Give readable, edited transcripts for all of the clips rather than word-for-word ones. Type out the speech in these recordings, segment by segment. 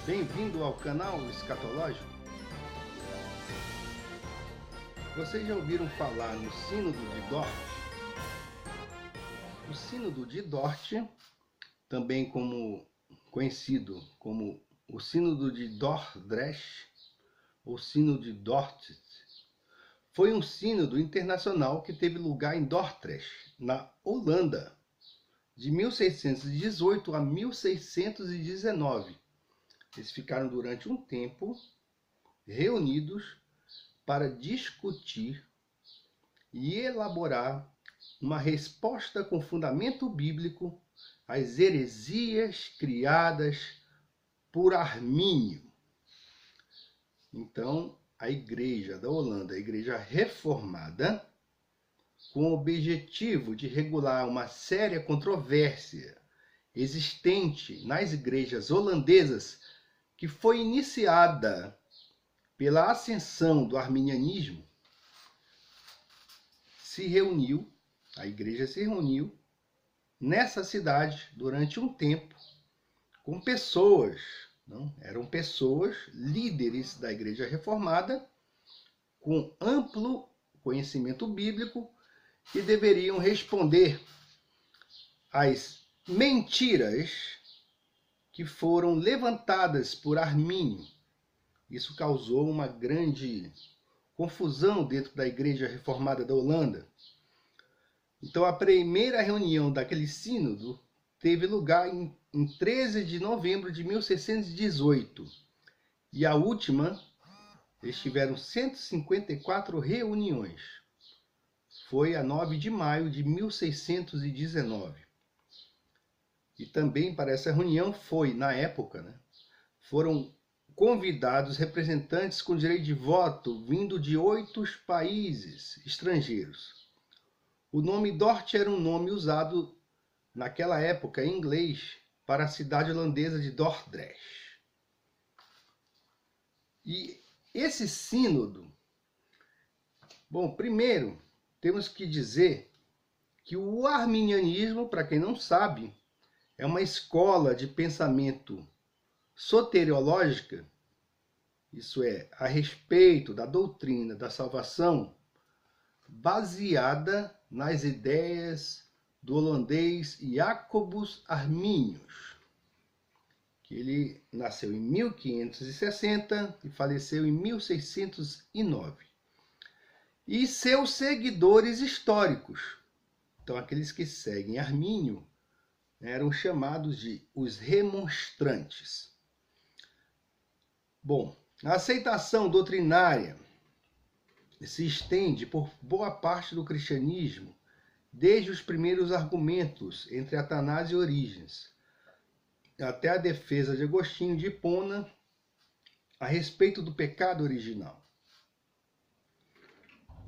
Bem-vindo ao canal Escatológico. Vocês já ouviram falar no Sínodo de Dort? O Sínodo de Dort, também conhecido como o Sínodo de Dordrecht ou Sínodo de Dordrecht, foi um sínodo internacional que teve lugar em Dordrecht, na Holanda, de 1618 a 1619. Eles ficaram durante um tempo reunidos para discutir e elaborar uma resposta com fundamento bíblico às heresias criadas por Armínio. Então, a Igreja da Holanda, a Igreja Reformada, com o objetivo de regular uma séria controvérsia existente nas igrejas holandesas, que foi iniciada pela ascensão do arminianismo, a igreja se reuniu nessa cidade durante um tempo com pessoas, eram pessoas líderes da igreja reformada com amplo conhecimento bíblico que deveriam responder às mentiras que foram levantadas por Armínio. Isso causou uma grande confusão dentro da Igreja Reformada da Holanda. Então, a primeira reunião daquele sínodo teve lugar em 13 de novembro de 1618. E a última, eles tiveram 154 reuniões. Foi a 9 de maio de 1619. E também para essa reunião na época, foram convidados representantes com direito de voto vindo de 8 países estrangeiros. O nome Dort era um nome usado naquela época em inglês para a cidade holandesa de Dordrecht. E esse sínodo, primeiro temos que dizer que o arminianismo, para quem não sabe, é uma escola de pensamento soteriológica, isso é, a respeito da doutrina da salvação, baseada nas ideias do holandês Jacobus Arminius, que ele nasceu em 1560 e faleceu em 1609. E seus seguidores históricos, então aqueles que seguem Armínio, eram chamados de os remonstrantes. A aceitação doutrinária se estende por boa parte do cristianismo, desde os primeiros argumentos entre Atanásio e Orígenes, até a defesa de Agostinho de Hipona a respeito do pecado original.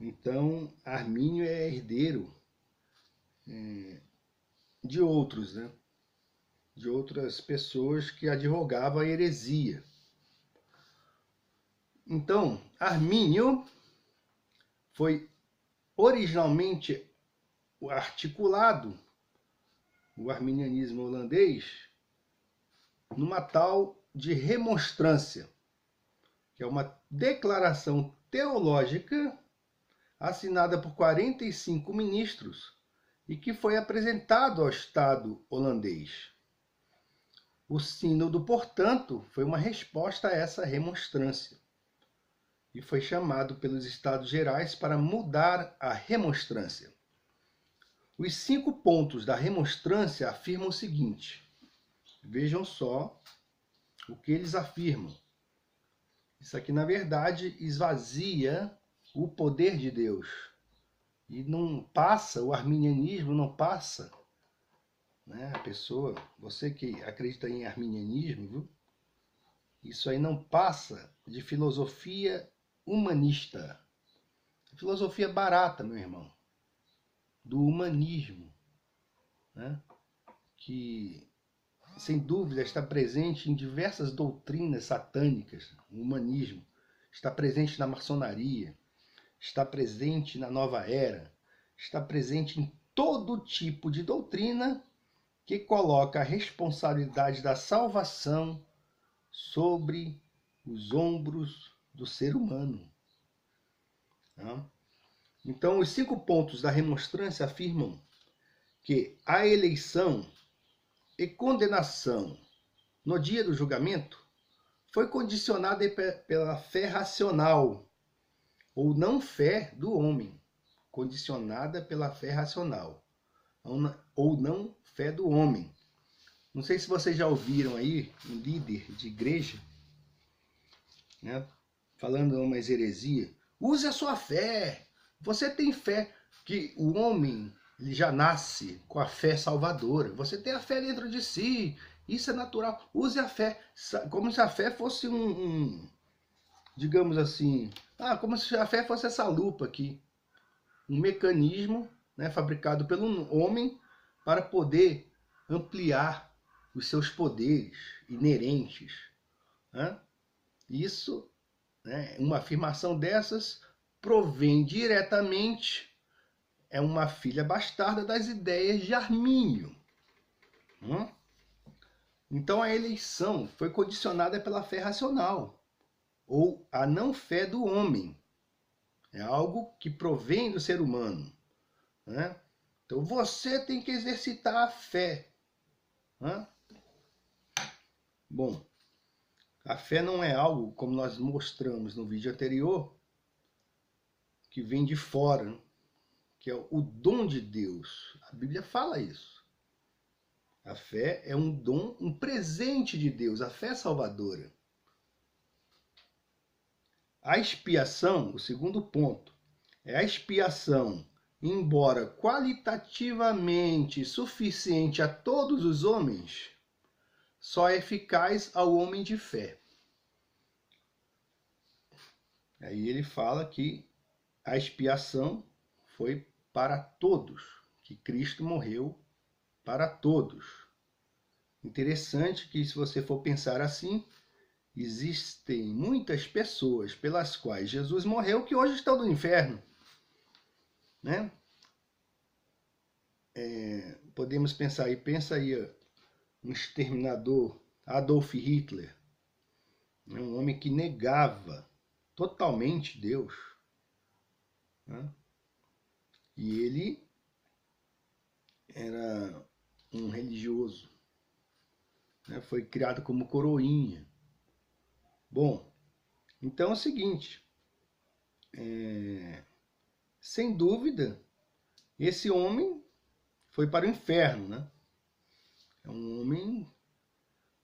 Então, Armínio é herdeiro de outros, de outras pessoas que advogavam a heresia. Então, Armínio foi originalmente articulado, o arminianismo holandês, numa tal de remonstrância, que é uma declaração teológica assinada por 45 ministros e que foi apresentado ao Estado holandês. O sínodo, portanto, foi uma resposta a essa remonstrância e foi chamado pelos Estados Gerais para mudar a remonstrância. Os 5 pontos da remonstrância afirmam o seguinte: vejam só o que eles afirmam. Isso aqui, na verdade, esvazia o poder de Deus. E não passa, o arminianismo não passa, a pessoa, você que acredita em arminianismo, viu? Isso aí não passa de filosofia humanista. Filosofia barata, meu irmão, do humanismo, que, sem dúvida, está presente em diversas doutrinas satânicas. O humanismo está presente na maçonaria, está presente na nova era, está presente em todo tipo de doutrina que coloca a responsabilidade da salvação sobre os ombros do ser humano. Então, os 5 pontos da remonstrância afirmam que a eleição e condenação no dia do julgamento foi condicionada pela fé racional ou não fé do homem, condicionada pela fé racional ou não fé do homem. Não sei se vocês já ouviram aí um líder de igreja, né, falando uma heresia. Use a sua fé. Você tem fé que o homem ele já nasce com a fé salvadora. Você tem a fé dentro de si. Isso é natural. Use a fé como se a fé fosse digamos assim, como se a fé fosse essa lupa aqui. Um mecanismo, né, fabricado pelo homem para poder ampliar os seus poderes inerentes. Né? Isso, né, uma afirmação dessas provém diretamente, é uma filha bastarda das ideias de Armínio. Então a eleição foi condicionada pela fé racional, ou a não fé do homem. É algo que provém do ser humano. Né? Então você tem que exercitar a fé. Né? Bom, a fé não é algo, como nós mostramos no vídeo anterior, que vem de fora, que é o dom de Deus. A Bíblia fala isso. A fé é um dom, um presente de Deus, a fé salvadora. A expiação, o segundo ponto, é a expiação, embora qualitativamente suficiente a todos os homens, só é eficaz ao homem de fé. Aí ele fala que a expiação foi para todos, que Cristo morreu para todos. Interessante que, se você for pensar assim, existem muitas pessoas pelas quais Jesus morreu que hoje estão no inferno. Né? Podemos pensar aí, pensa aí, um exterminador, Adolf Hitler, um homem que negava totalmente Deus. Né? E ele era um religioso, né? Foi criado como coroinha. Bom, então é o seguinte, sem dúvida, esse homem foi para o inferno, né? É um homem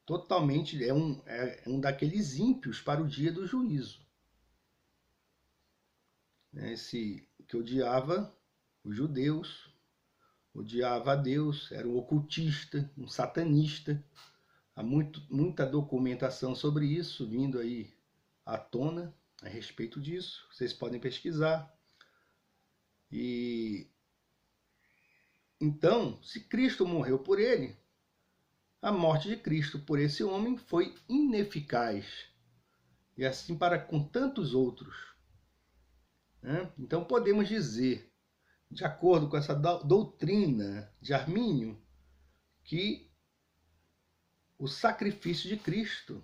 totalmente, é um daqueles ímpios para o dia do juízo. Esse que odiava os judeus, odiava a Deus, era um ocultista, um satanista. Há muita documentação sobre isso vindo aí à tona a respeito disso. Vocês podem pesquisar. E então, se Cristo morreu por ele, a morte de Cristo por esse homem foi ineficaz. E assim para com tantos outros. Então podemos dizer, de acordo com essa doutrina de Armínio, que o sacrifício de Cristo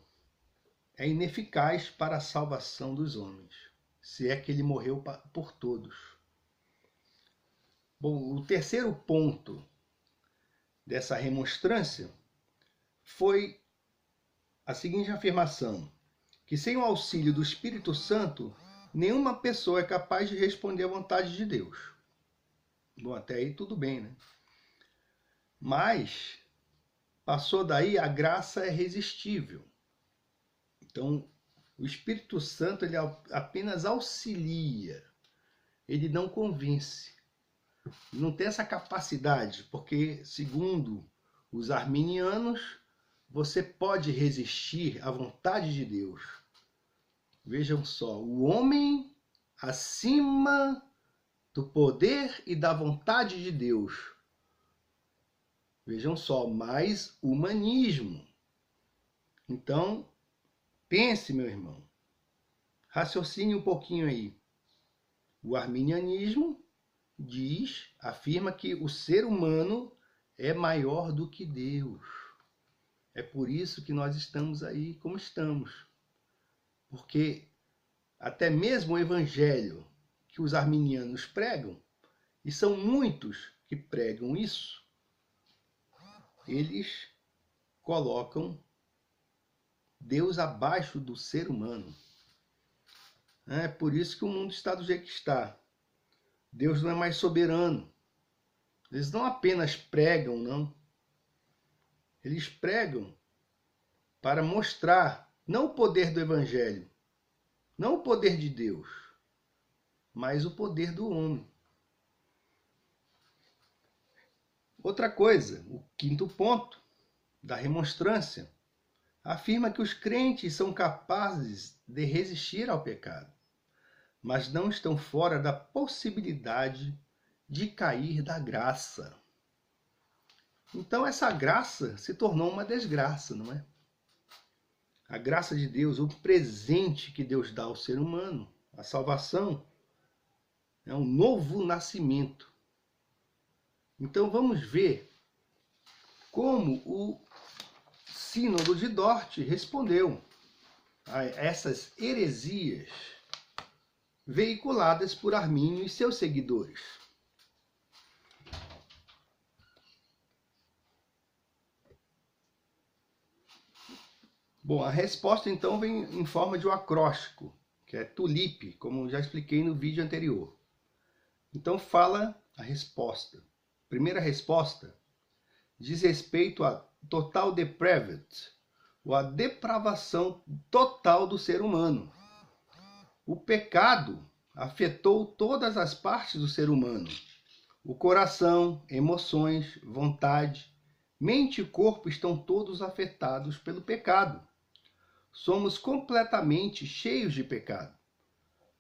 é ineficaz para a salvação dos homens, se é que ele morreu por todos. Bom, o terceiro ponto dessa remonstrância foi a seguinte afirmação, que sem o auxílio do Espírito Santo, nenhuma pessoa é capaz de responder à vontade de Deus. Bom, até aí tudo bem, né? Mas, passou daí, a graça é irresistível. Então, o Espírito Santo ele apenas auxilia, ele não convence. Não tem essa capacidade, porque, segundo os arminianos, você pode resistir à vontade de Deus. Vejam só, o homem acima do poder e da vontade de Deus. Vejam só, mais humanismo. Então, pense, meu irmão, raciocine um pouquinho aí. O arminianismo afirma que o ser humano é maior do que Deus. É por isso que nós estamos aí como estamos. Porque até mesmo o evangelho que os arminianos pregam, e são muitos que pregam isso, eles colocam Deus abaixo do ser humano. É por isso que o mundo está do jeito que está. Deus não é mais soberano. Eles não apenas pregam, não. Eles pregam para mostrar não o poder do evangelho, não o poder de Deus, mas o poder do homem. Outra coisa, o quinto ponto da remonstrância, afirma que os crentes são capazes de resistir ao pecado, mas não estão fora da possibilidade de cair da graça. Então essa graça se tornou uma desgraça, não é? A graça de Deus, o presente que Deus dá ao ser humano, a salvação, é um novo nascimento. Então vamos ver como o Sínodo de Dort respondeu a essas heresias veiculadas por Armínio e seus seguidores. Bom, a resposta então vem em forma de um acróstico, que é tulipe, como já expliquei no vídeo anterior. Então fala a resposta. Primeira resposta diz respeito a total depravity, ou a depravação total do ser humano. O pecado afetou todas as partes do ser humano. O coração, emoções, vontade, mente e corpo estão todos afetados pelo pecado. Somos completamente cheios de pecado.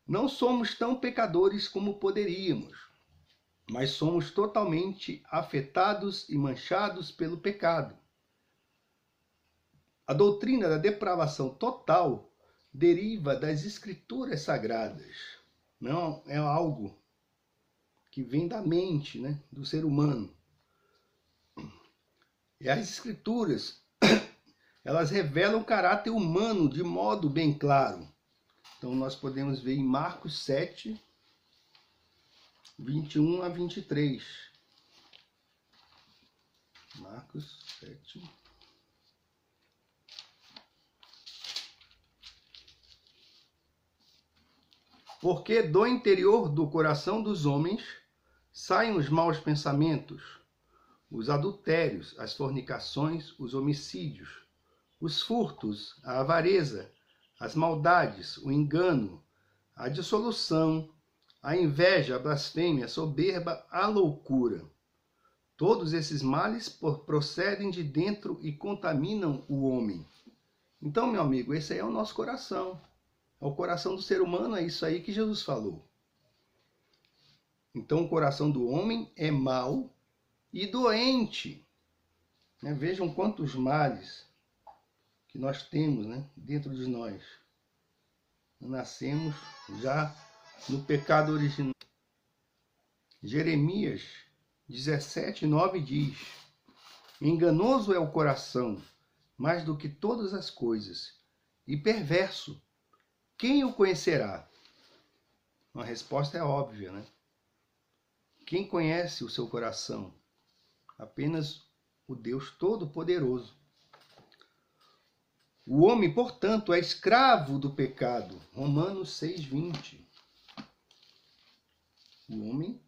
Não somos tão pecadores como poderíamos, mas somos totalmente afetados e manchados pelo pecado. A doutrina da depravação total deriva das escrituras sagradas. Não é algo que vem da mente, né, do ser humano. E as escrituras, elas revelam o caráter humano de modo bem claro. Então nós podemos ver em Marcos 7, 21 a 23. Marcos 7. Porque do interior do coração dos homens saem os maus pensamentos, os adultérios, as fornicações, os homicídios, os furtos, a avareza, as maldades, o engano, a dissolução, a inveja, a blasfêmia, a soberba, a loucura. Todos esses males procedem de dentro e contaminam o homem. Então, meu amigo, esse aí é o nosso coração. É o coração do ser humano, é isso aí que Jesus falou. Então, o coração do homem é mau e doente. Vejam quantos males que nós temos, dentro de nós. Nascemos já no pecado original. Jeremias 17:9 diz: enganoso é o coração, mais do que todas as coisas, e perverso. Quem o conhecerá? A resposta é óbvia, né? Quem conhece o seu coração? Apenas o Deus Todo-Poderoso. O homem, portanto, é escravo do pecado. Romanos 6:20. O homem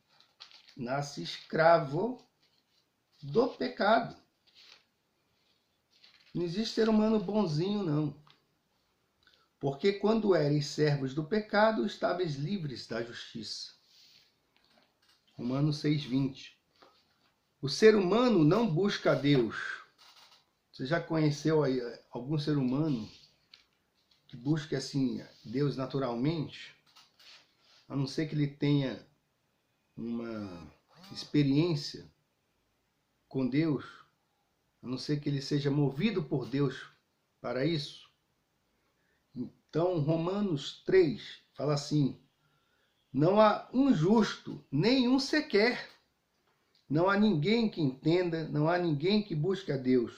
nasce escravo do pecado. Não existe ser humano bonzinho, não. Porque quando eres servos do pecado, estáveis livres da justiça. Romanos 6:20. O ser humano não busca a Deus. Você já conheceu aí algum ser humano que busque assim Deus naturalmente? A não ser que ele tenha uma experiência com Deus, a não ser que ele seja movido por Deus para isso. Então, Romanos 3 fala assim: não há um justo, nenhum sequer. Não há ninguém que entenda, não há ninguém que busque a Deus.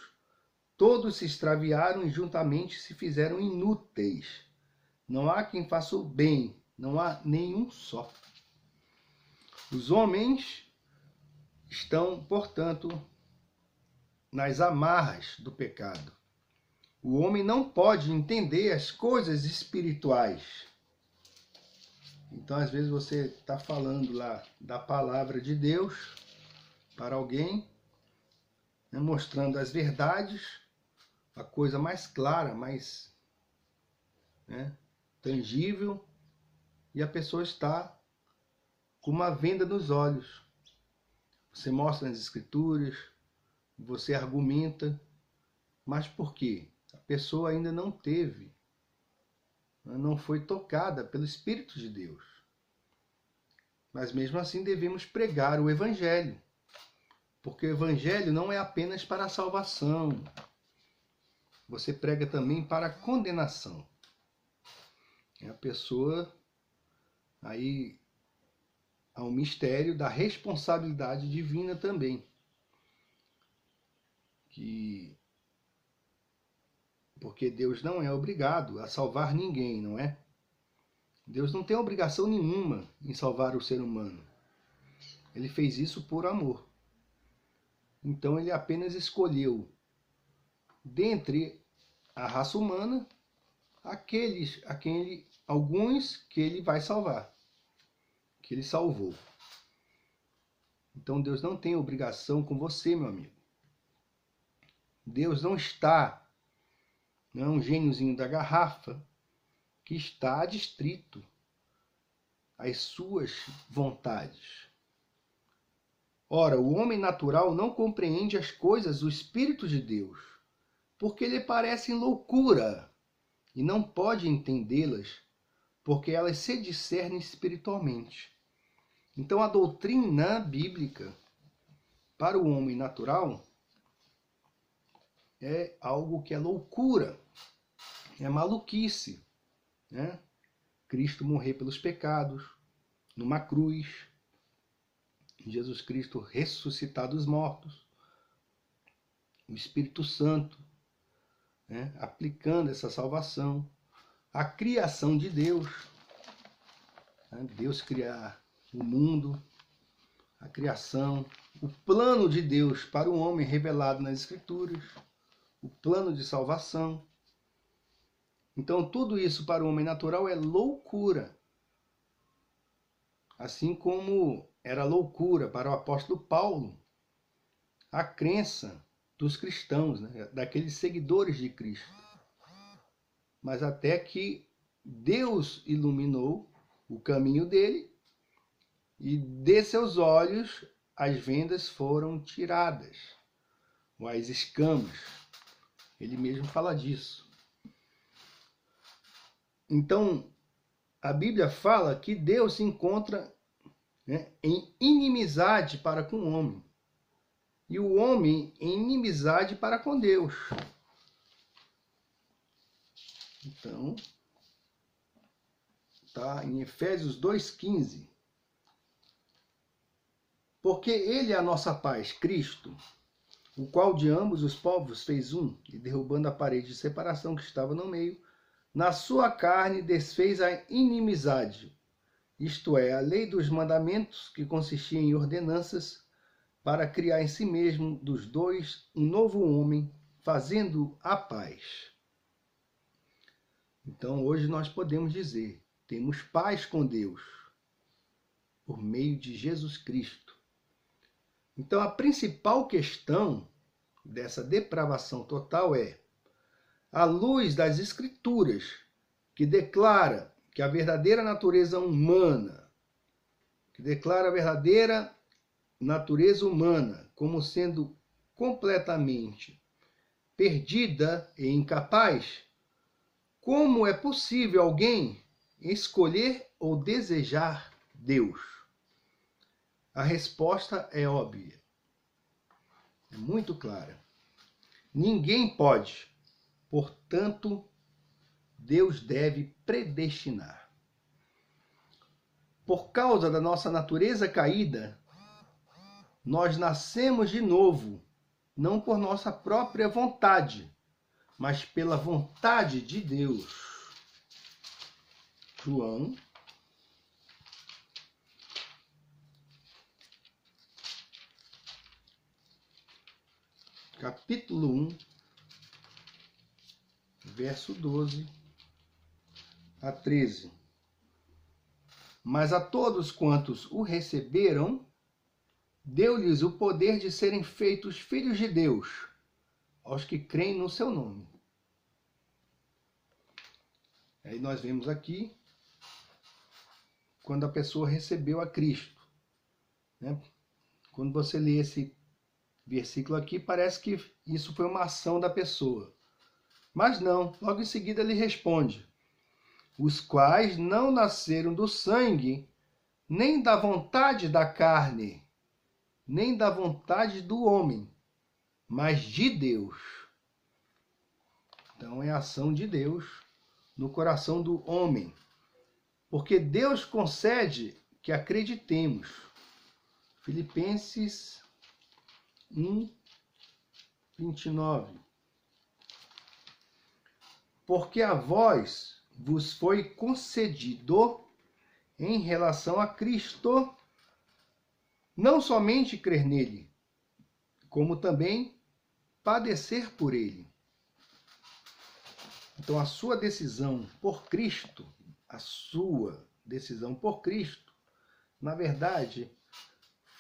Todos se extraviaram e juntamente se fizeram inúteis. Não há quem faça o bem, não há nenhum só. Os homens estão, portanto, nas amarras do pecado. O homem não pode entender as coisas espirituais. Então, às vezes, você está falando lá da palavra de Deus para alguém, né, mostrando as verdades, a coisa mais clara, mais, né, tangível, e a pessoa está com uma venda nos olhos. Você mostra nas escrituras, você argumenta, mas por quê? A pessoa ainda não teve, não foi tocada pelo Espírito de Deus. Mas mesmo assim devemos pregar o Evangelho, porque o Evangelho não é apenas para a salvação, você prega também para a condenação. A pessoa, aí há um mistério da responsabilidade divina também, porque Deus não é obrigado a salvar ninguém, não é? Deus não tem obrigação nenhuma em salvar o ser humano. Ele fez isso por amor. Então ele apenas escolheu, dentre a raça humana, alguns que ele vai salvar, que ele salvou. Então Deus não tem obrigação com você, meu amigo. Deus não é um gêniozinho da garrafa que está adstrito às suas vontades. Ora, o homem natural não compreende as coisas do Espírito de Deus, porque lhe parecem loucura, e não pode entendê-las, porque elas se discernem espiritualmente. Então, a doutrina bíblica, para o homem natural, é algo que é loucura, é maluquice, né? Cristo morrer pelos pecados, numa cruz, Jesus Cristo ressuscitar dos mortos, o Espírito Santo, né, aplicando essa salvação, a criação de Deus, né, Deus criar o mundo, a criação, o plano de Deus para o homem revelado nas Escrituras, o plano de salvação. Então, tudo isso para o homem natural é loucura. Assim como era loucura para o apóstolo Paulo a crença dos cristãos, né, daqueles seguidores de Cristo. Mas até que Deus iluminou o caminho dele e de seus olhos as vendas foram tiradas, ou as escamas. Ele mesmo fala disso. Então, a Bíblia fala que Deus se encontra, né, em inimizade para com o homem. E o homem em inimizade para com Deus. Então, está em Efésios 2,15. Porque ele é a nossa paz, Cristo, o qual de ambos os povos fez um, e derrubando a parede de separação que estava no meio, na sua carne desfez a inimizade, isto é, a lei dos mandamentos, que consistia em ordenanças, para criar em si mesmo dos dois um novo homem, fazendo a paz. Então hoje nós podemos dizer, temos paz com Deus, por meio de Jesus Cristo. Então a principal questão dessa depravação total é a luz das Escrituras, que declara que a verdadeira natureza humana, que declara a verdadeira natureza humana como sendo completamente perdida e incapaz, como é possível alguém escolher ou desejar Deus? A resposta é óbvia, é muito clara. Ninguém pode, portanto, Deus deve predestinar. Por causa da nossa natureza caída, nós nascemos de novo, não por nossa própria vontade, mas pela vontade de Deus. João, capítulo 1, verso 12 a 13. Mas a todos quantos o receberam, deu-lhes o poder de serem feitos filhos de Deus, aos que creem no seu nome. Aí nós vemos aqui, quando a pessoa recebeu a Cristo, né? Quando você lê esse versículo aqui, parece que isso foi uma ação da pessoa. Mas não, logo em seguida ele responde: os quais não nasceram do sangue, nem da vontade da carne, nem da vontade do homem, mas de Deus. Então é a ação de Deus no coração do homem. Porque Deus concede que acreditemos. Filipenses 1, 29. Porque a vós vos foi concedido, em relação a Cristo, não somente crer nele, como também padecer por ele. Então a sua decisão por Cristo, na verdade,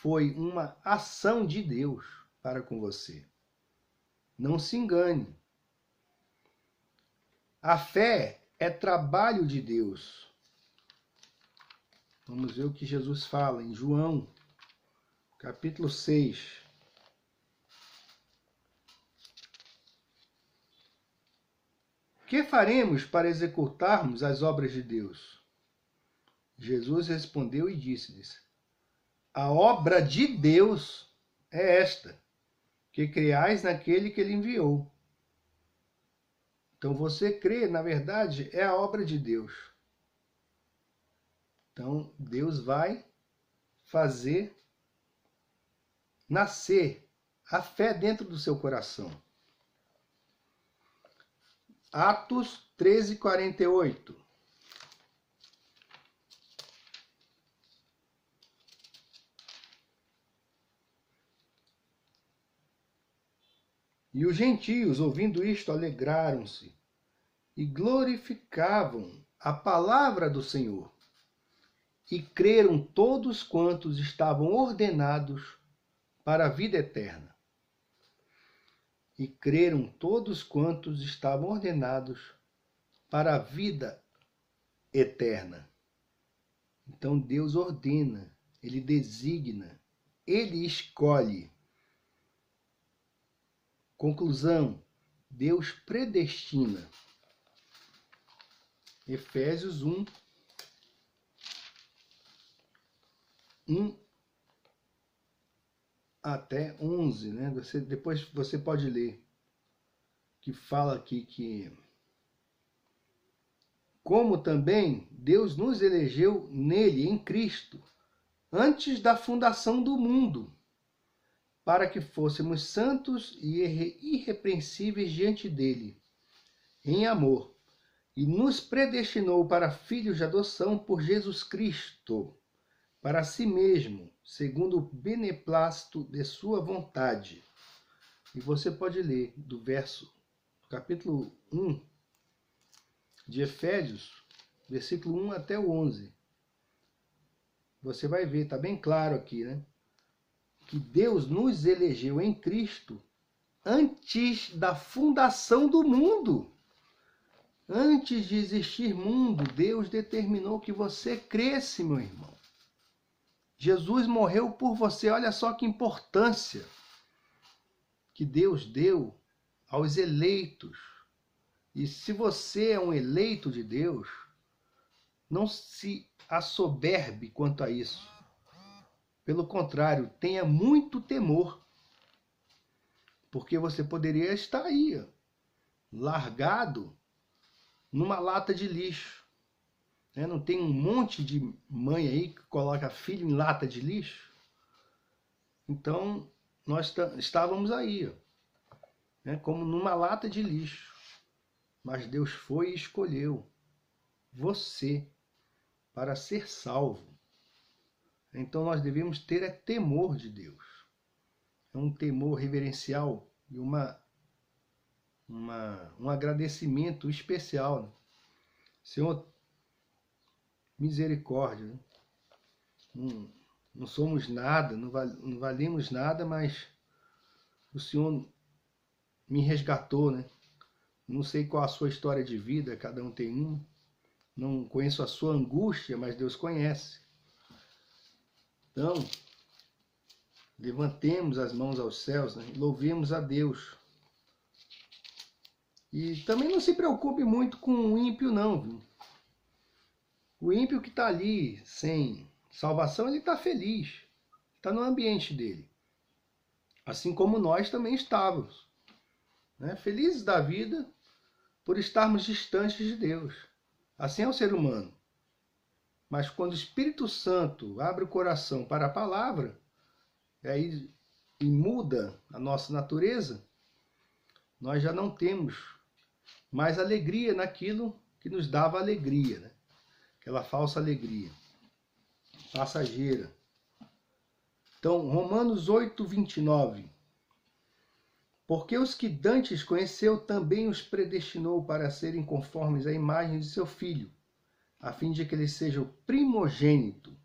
foi uma ação de Deus para com você. Não se engane. A fé é trabalho de Deus. Vamos ver o que Jesus fala em João, capítulo 6. Que faremos para executarmos as obras de Deus? Jesus respondeu e disse-lhes: a obra de Deus é esta, que creais naquele que ele enviou. Então você crê, na verdade, é a obra de Deus. Então Deus vai fazer nascer a fé dentro do seu coração. Atos 13, 48. E os gentios, ouvindo isto, alegraram-se e glorificavam a palavra do Senhor. E creram todos quantos estavam ordenados para a vida eterna. E creram todos quantos estavam ordenados para a vida eterna. Então Deus ordena, Ele designa, Ele escolhe. Conclusão: Deus predestina. Efésios 1, 1 até 11, né? Depois você pode ler, que fala aqui que como também Deus nos elegeu nele, em Cristo, antes da fundação do mundo, para que fôssemos santos e irrepreensíveis diante dele, em amor, e nos predestinou para filhos de adoção por Jesus Cristo, para si mesmo, segundo o beneplácito de sua vontade. E você pode ler do capítulo 1 de Efésios, versículo 1 até o 11. Você vai ver, está bem claro aqui, né? Que Deus nos elegeu em Cristo antes da fundação do mundo. Antes de existir mundo, Deus determinou que você cresce, meu irmão. Jesus morreu por você. Olha só que importância que Deus deu aos eleitos. E se você é um eleito de Deus, não se assoberbe quanto a isso. Pelo contrário, tenha muito temor, porque você poderia estar aí, largado numa lata de lixo. Não tem um monte de mãe aí que coloca filho em lata de lixo? Então, nós estávamos aí, como numa lata de lixo. mas Deus foi e escolheu você para ser salvo. Então nós devemos ter temor de Deus. É um temor reverencial e um agradecimento especial. Senhor, misericórdia. Não somos nada, não valemos nada, mas o Senhor me resgatou, né? Não sei qual a sua história de vida, cada um tem uma. Não conheço a sua angústia, mas Deus conhece. Então, levantemos as mãos aos céus, né? Louvemos a Deus. E também não se preocupe muito com o ímpio, não. Viu? O ímpio que está ali, sem salvação, ele está feliz. Está no ambiente dele. Assim como nós também estávamos. Né? Felizes da vida por estarmos distantes de Deus. Assim é o ser humano. Mas quando o Espírito Santo abre o coração para a palavra, e muda a nossa natureza, nós já não temos mais alegria naquilo que nos dava alegria, né? Aquela falsa alegria, passageira. Então, Romanos 8:29. Porque os que dantes conheceu também os predestinou para serem conformes à imagem de seu Filho, a fim de que ele seja o primogênito.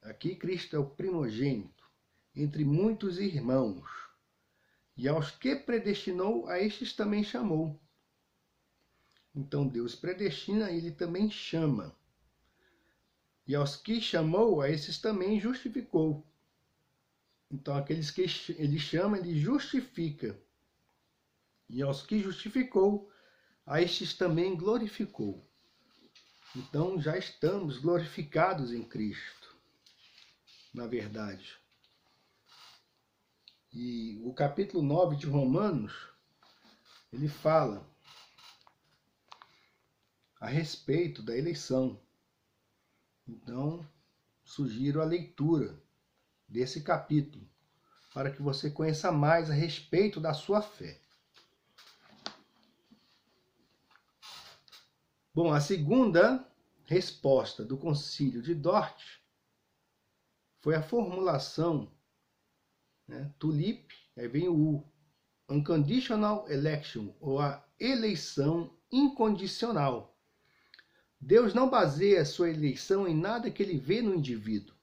Aqui Cristo é o primogênito, entre muitos irmãos. E aos que predestinou, a estes também chamou. Então Deus predestina, ele também chama. E aos que chamou, a esses também justificou. Então aqueles que ele chama, ele justifica. E aos que justificou, a estes também glorificou. Então já estamos glorificados em Cristo, na verdade. E o capítulo 9 de Romanos, ele fala a respeito da eleição. Então, sugiro a leitura desse capítulo, para que você conheça mais a respeito da sua fé. Bom, a segunda resposta do Concílio de Dort foi a formulação, né, tulip, aí vem o U, unconditional election, ou a eleição incondicional. Deus não baseia sua eleição em nada que ele vê no indivíduo.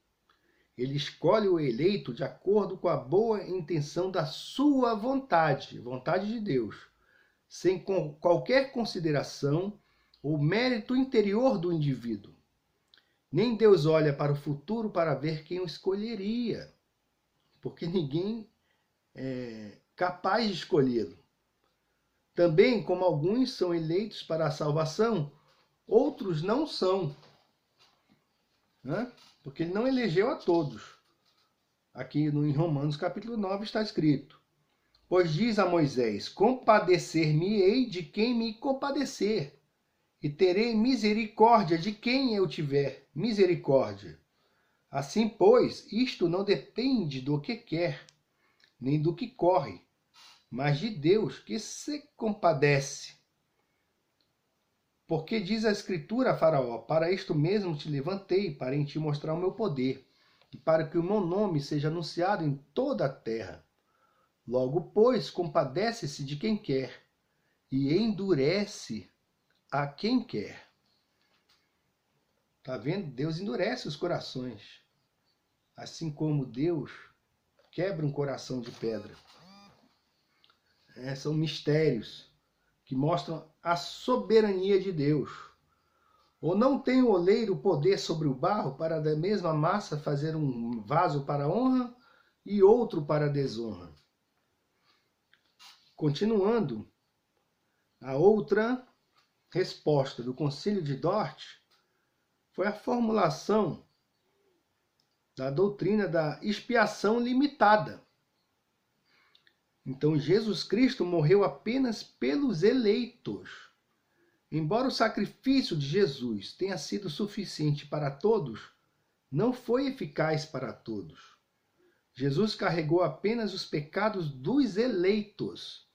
Ele escolhe o eleito de acordo com a boa intenção da sua vontade, vontade de Deus, sem qualquer consideração ou mérito interior do indivíduo. Nem Deus olha para o futuro para ver quem o escolheria, porque ninguém é capaz de escolhê-lo. Também, como alguns são eleitos para a salvação, outros não são, né? Porque ele não elegeu a todos. Aqui em Romanos capítulo 9 está escrito: pois diz a Moisés, compadecer-me-ei de quem me compadecer, e terei misericórdia de quem eu tiver misericórdia. Assim, pois, isto não depende do que quer, nem do que corre, mas de Deus que se compadece. Porque diz a Escritura a Faraó, para isto mesmo te levantei, para em ti mostrar o meu poder, e para que o meu nome seja anunciado em toda a terra. Logo, pois, compadece-se de quem quer, e endurece a quem quer. Está vendo? Deus endurece os corações, assim como Deus quebra um coração de pedra. São mistérios que mostram a soberania de Deus. Ou não tem o oleiro poder sobre o barro para da mesma massa fazer um vaso para honra e outro para desonra? Continuando, a outra resposta do Concílio de Dort foi a formulação da doutrina da expiação limitada. Então, Jesus Cristo morreu apenas pelos eleitos. Embora o sacrifício de Jesus tenha sido suficiente para todos, não foi eficaz para todos. Jesus carregou apenas os pecados dos eleitos.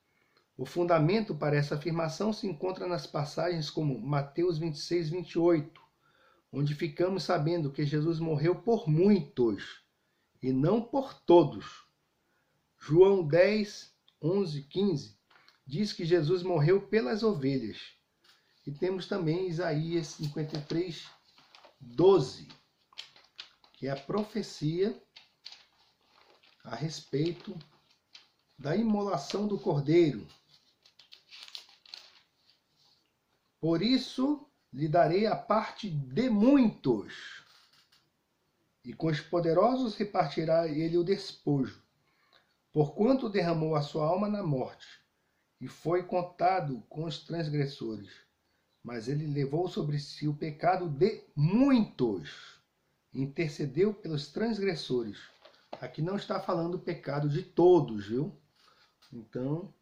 O fundamento para essa afirmação se encontra nas passagens como Mateus 26, 28, onde ficamos sabendo que Jesus morreu por muitos e não por todos. João 10, 11, 15 diz que Jesus morreu pelas ovelhas. E temos também Isaías 53, 12, que é a profecia a respeito da imolação do Cordeiro. Por isso lhe darei a parte de muitos, e com os poderosos repartirá ele o despojo, porquanto derramou a sua alma na morte, e foi contado com os transgressores. Mas ele levou sobre si o pecado de muitos, intercedeu pelos transgressores. Aqui não está falando o pecado de todos, viu? Então,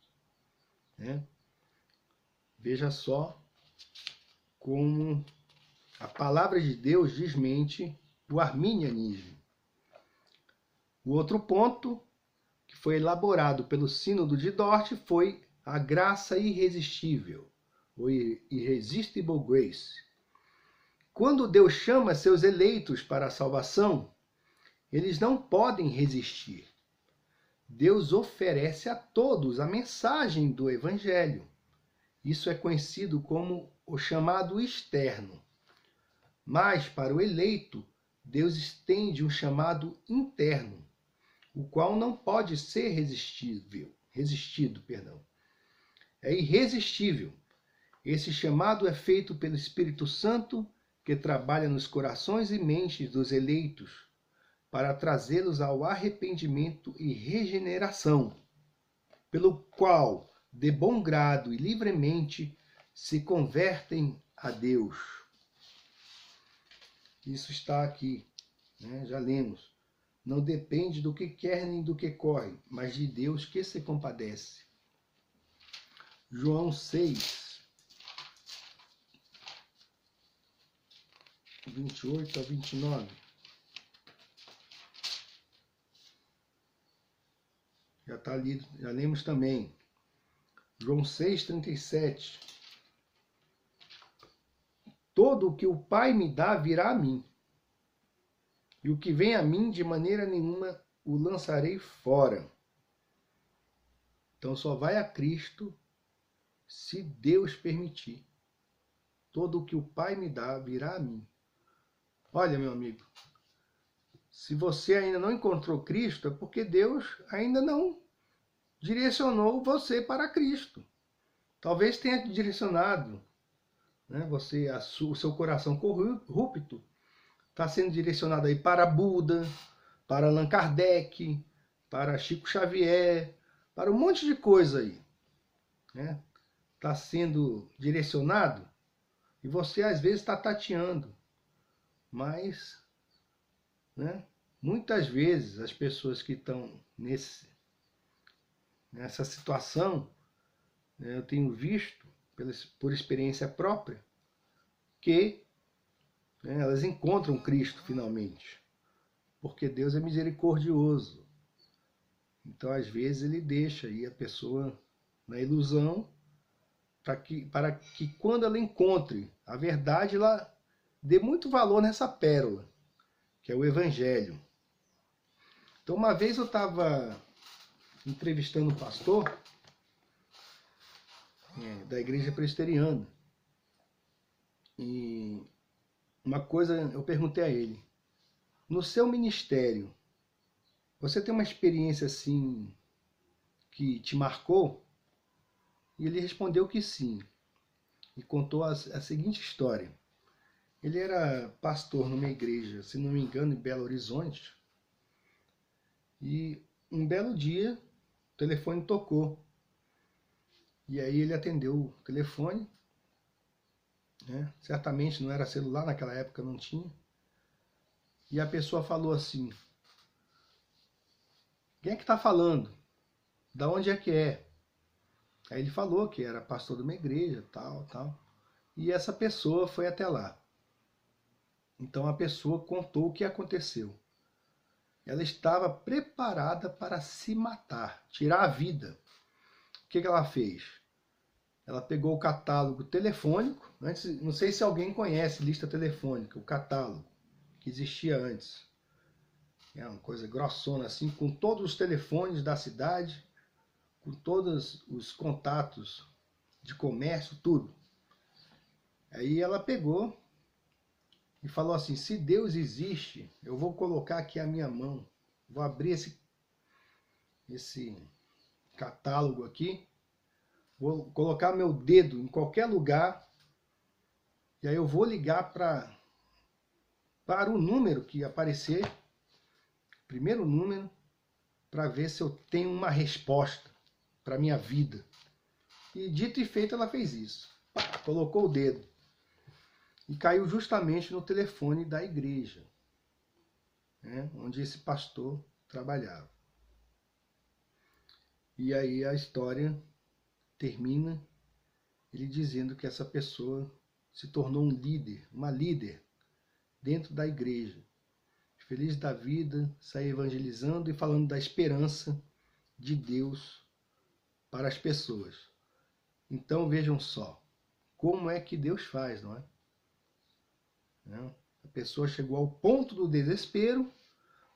veja só como a palavra de Deus desmente o arminianismo. O outro ponto que foi elaborado pelo Sínodo de Dort foi a graça irresistível, ou irresistible grace. Quando Deus chama seus eleitos para a salvação, eles não podem resistir. Deus oferece a todos a mensagem do Evangelho. Isso é conhecido como o chamado externo. Mas, para o eleito, Deus estende um chamado interno, o qual não pode ser resistido. É irresistível. Esse chamado é feito pelo Espírito Santo, que trabalha nos corações e mentes dos eleitos, para trazê-los ao arrependimento e regeneração, pelo qual, de bom grado e livremente, se convertem a Deus. Isso está aqui, já lemos. Não depende do que quer nem do que corre, mas de Deus que se compadece. João 6, 28 a 29. Já está lido, já lemos também. João 6, 37. Todo o que o Pai me dá virá a mim, e o que vem a mim de maneira nenhuma o lançarei fora. Então só vai a Cristo se Deus permitir. Todo o que o Pai me dá virá a mim. Olha, meu amigo, se você ainda não encontrou Cristo, é porque Deus ainda não direcionou você para Cristo. Talvez tenha direcionado, você, o seu coração corrupto está sendo direcionado aí para Buda, para Allan Kardec, para Chico Xavier, para um monte de coisa aí. Está sendo direcionado e você às vezes está tateando. Mas, muitas vezes as pessoas que estão nessa situação, eu tenho visto, por experiência própria, que elas encontram Cristo finalmente, porque Deus é misericordioso. Então, às vezes, ele deixa aí a pessoa na ilusão, para que quando ela encontre a verdade, ela dê muito valor nessa pérola, que é o Evangelho. Então, uma vez eu estava entrevistando um pastor da igreja presbiteriana, e uma coisa eu perguntei a ele: no seu ministério, você tem uma experiência assim que te marcou? E ele respondeu que sim, e contou a seguinte história. Ele era pastor numa igreja, se não me engano, em Belo Horizonte, e um belo dia o telefone tocou. E aí ele atendeu o telefone, certamente não era celular, naquela época não tinha, e a pessoa falou assim: quem é que está falando? Da onde é que é? Aí ele falou que era pastor de uma igreja, tal. E essa pessoa foi até lá. Então a pessoa contou o que aconteceu. Ela estava preparada para se matar, tirar a vida. que ela fez? Ela pegou o catálogo telefônico. Antes, não sei se alguém conhece lista telefônica, o catálogo que existia antes. É uma coisa grossona assim, com todos os telefones da cidade, com todos os contatos de comércio, tudo. Aí ela pegou e falou assim: se Deus existe, eu vou colocar aqui a minha mão, vou abrir esse catálogo aqui, vou colocar meu dedo em qualquer lugar, e aí eu vou ligar para o número que aparecer, primeiro número, para ver se eu tenho uma resposta para minha vida. E dito e feito, ela fez isso. Pá, colocou o dedo. E caiu justamente no telefone da igreja, né, onde esse pastor trabalhava. E aí a história termina ele dizendo que essa pessoa se tornou um líder, uma líder dentro da igreja. Feliz da vida, sai evangelizando e falando da esperança de Deus para as pessoas. Então vejam só, como é que Deus faz, não é? A pessoa chegou ao ponto do desespero,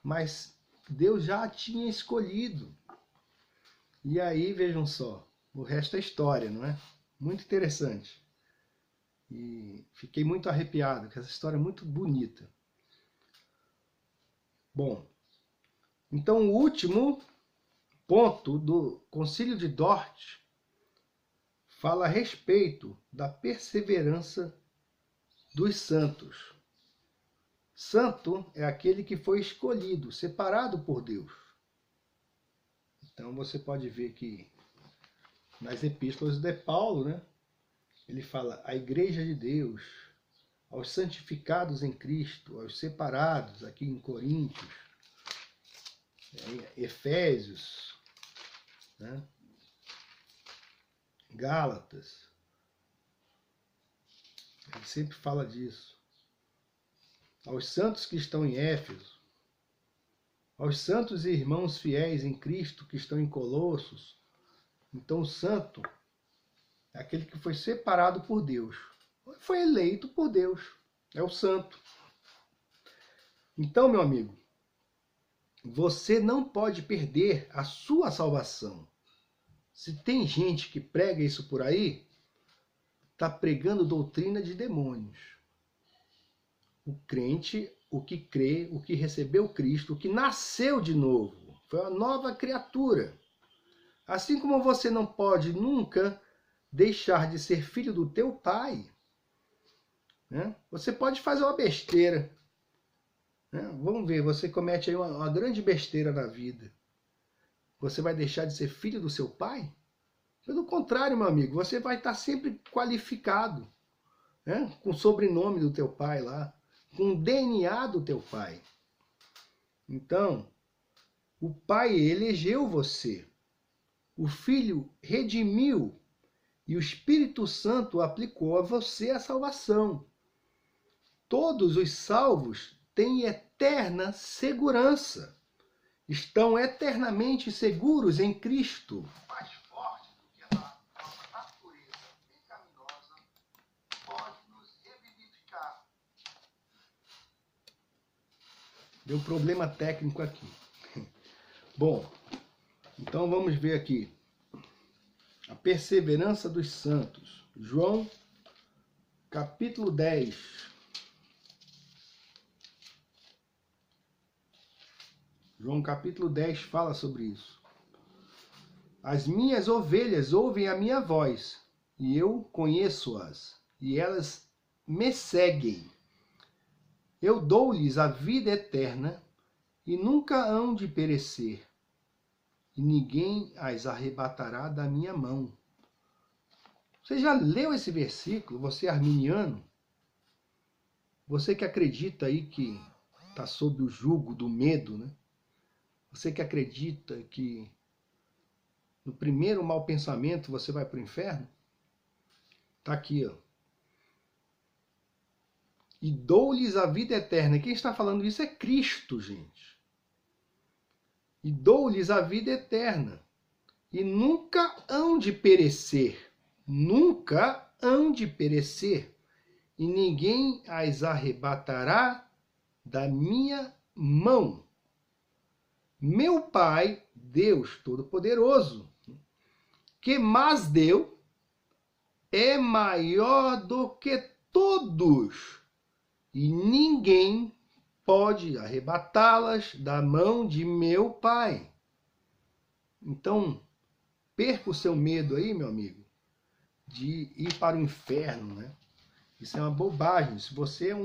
mas Deus já a tinha escolhido. E aí, vejam só, o resto é história, não é? Muito interessante. E fiquei muito arrepiado, porque essa história é muito bonita. Bom, então o último ponto do Concílio de Dort fala a respeito da perseverança dos santos. Santo é aquele que foi escolhido, separado por Deus. Então você pode ver que nas epístolas de Paulo, né, ele fala a igreja de Deus, aos santificados em Cristo, aos separados, aqui em Coríntios, Efésios, né, Gálatas. Ele sempre fala disso. Aos santos que estão em Éfeso, aos santos e irmãos fiéis em Cristo que estão em Colossos. Então o santo é aquele que foi separado por Deus, foi eleito por Deus, é o santo. Então, meu amigo, você não pode perder a sua salvação. Se tem gente que prega isso por aí, está pregando doutrina de demônios. O crente, o que crê, o que recebeu Cristo, o que nasceu de novo, foi uma nova criatura. Assim como você não pode nunca deixar de ser filho do teu pai, né? Você pode fazer uma besteira, né? Vamos ver, você comete aí uma grande besteira na vida. Você vai deixar de ser filho do seu pai? Pelo contrário, meu amigo, você vai estar sempre qualificado, né? Com o sobrenome do teu pai lá, com o DNA do teu pai. Então, o pai elegeu você, o filho redimiu e o Espírito Santo aplicou a você a salvação. Todos os salvos têm eterna segurança, estão eternamente seguros em Cristo. Mais forte do que a nossa natureza pecaminosa pode nos revivificar. Deu problema técnico aqui. Bom, então vamos ver aqui. A perseverança dos santos. João, capítulo 10. João, capítulo 10 fala sobre isso. As minhas ovelhas ouvem a minha voz, e eu conheço-as, e elas me seguem. Eu dou-lhes a vida eterna, e nunca hão de perecer, e ninguém as arrebatará da minha mão. Você já leu esse versículo, você arminiano? Você que acredita aí que está sob o jugo do medo, né? Você que acredita que no primeiro mau pensamento você vai para o inferno? Está aqui, ó. E dou-lhes a vida eterna. Quem está falando isso é Cristo, gente. E dou-lhes a vida eterna. e nunca hão de perecer. Nunca hão de perecer, e ninguém as arrebatará da minha mão. Meu Pai, Deus Todo-Poderoso, que mas deu, é maior do que todos, e ninguém pode arrebatá-las da mão de meu Pai. Então, perca o seu medo aí, meu amigo, de ir para o inferno, né? Isso é uma bobagem. Se você é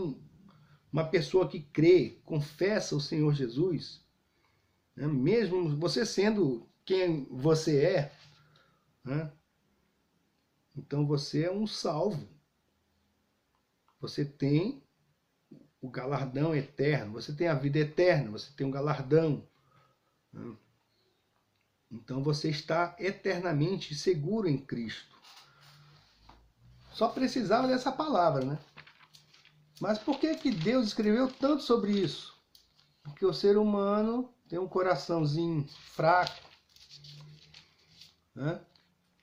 uma pessoa que crê, confessa o Senhor Jesus, né? Mesmo você sendo quem você é, né? Então você é um salvo. Você tem o galardão eterno, você tem a vida eterna, você tem um galardão, né? Então você está eternamente seguro em Cristo. Só precisava dessa palavra, né? Mas por que Deus escreveu tanto sobre isso? Porque o ser humano tem um coraçãozinho fraco, né?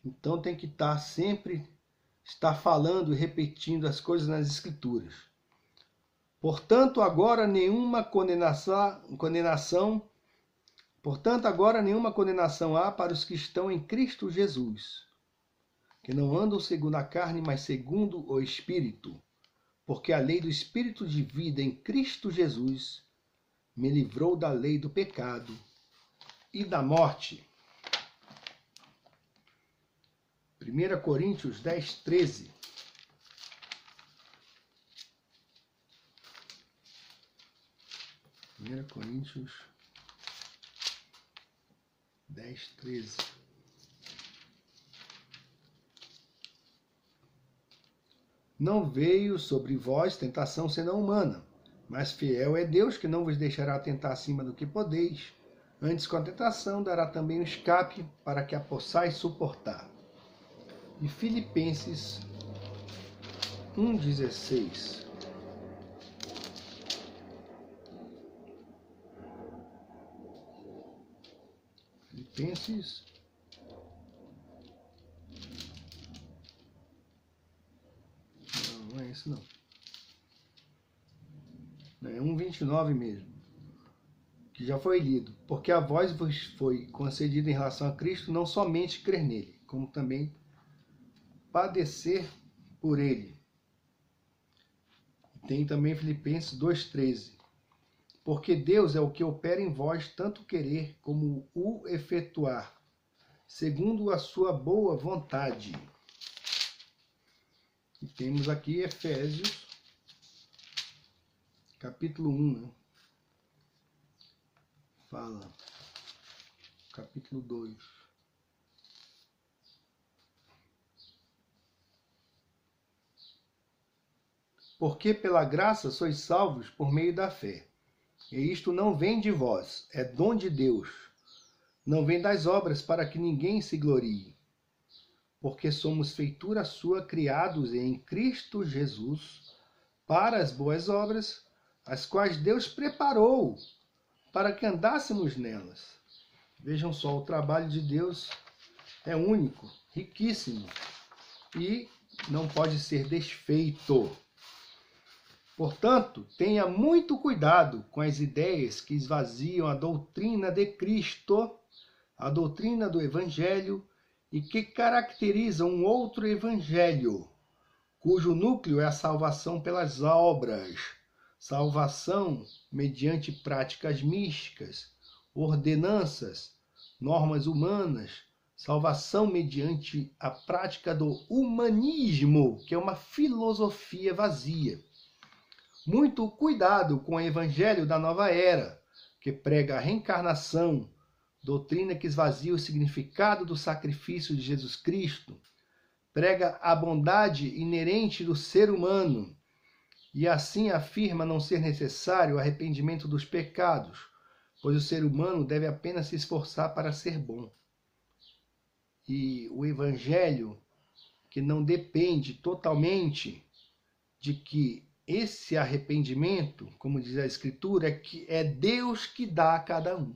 Então tem que sempre estar falando e repetindo as coisas nas Escrituras. Portanto, agora nenhuma condenação há para os que estão em Cristo Jesus, que não andam segundo a carne, mas segundo o Espírito. Porque a lei do Espírito de vida em Cristo Jesus me livrou da lei do pecado e da morte. 1 Coríntios 10, 13. 1 Coríntios 10, 13. Não veio sobre vós tentação senão humana, mas fiel é Deus, que não vos deixará tentar acima do que podeis. Antes, com a tentação, dará também um escape para que a possais suportar. E Filipenses 1,16. Filipenses. Não é isso não. É 1,29 mesmo. Que já foi lido. Porque a vós vos foi concedida em relação a Cristo não somente crer nele, como também padecer por ele. Tem também Filipenses 2,13. Porque Deus é o que opera em vós tanto querer como o efetuar, segundo a sua boa vontade. E temos aqui Efésios, capítulo 1, né? Fala, capítulo 2. Porque pela graça sois salvos por meio da fé. E isto não vem de vós, é dom de Deus. Não vem das obras, para que ninguém se glorie. Porque somos feitura sua, criados em Cristo Jesus, para as boas obras, as quais Deus preparou para que andássemos nelas. Vejam só, o trabalho de Deus é único, riquíssimo e não pode ser desfeito. Portanto, tenha muito cuidado com as ideias que esvaziam a doutrina de Cristo, a doutrina do Evangelho, e que caracterizam um outro Evangelho, cujo núcleo é a salvação pelas obras, salvação mediante práticas místicas, ordenanças, normas humanas, salvação mediante a prática do humanismo, que é uma filosofia vazia. Muito cuidado com o evangelho da nova era, que prega a reencarnação, doutrina que esvazia o significado do sacrifício de Jesus Cristo, prega a bondade inerente do ser humano e assim afirma não ser necessário o arrependimento dos pecados, pois o ser humano deve apenas se esforçar para ser bom. E o evangelho, que não depende totalmente de que esse arrependimento, como diz a Escritura, é que é Deus que dá a cada um.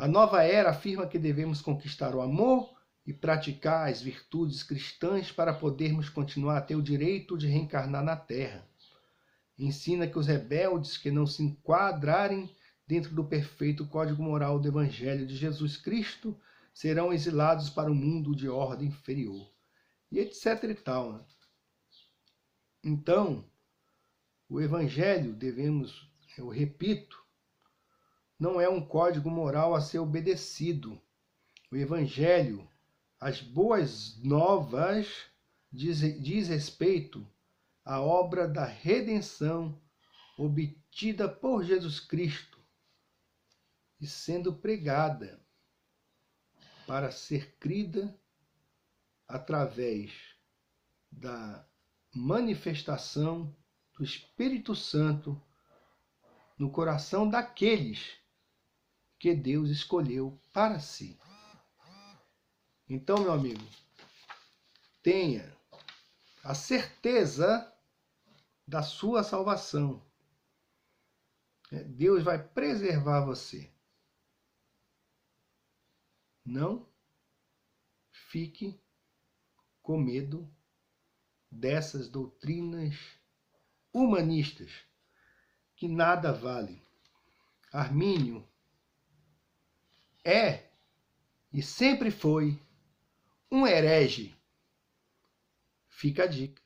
A nova era afirma que devemos conquistar o amor e praticar as virtudes cristãs para podermos continuar a ter o direito de reencarnar na Terra. Ensina que os rebeldes que não se enquadrarem dentro do perfeito código moral do Evangelho de Jesus Cristo serão exilados para o mundo de ordem inferior. E etc e tal. Né? Então, o Evangelho, eu repito, não é um código moral a ser obedecido. O Evangelho, as boas novas, diz respeito à obra da redenção obtida por Jesus Cristo e sendo pregada para ser crida através da manifestação do Espírito Santo no coração daqueles que Deus escolheu para si. Então, meu amigo, tenha a certeza da sua salvação. Deus vai preservar você. Não fique com medo dessas doutrinas humanistas que nada valem. Armínio é e sempre foi um herege. Fica a dica.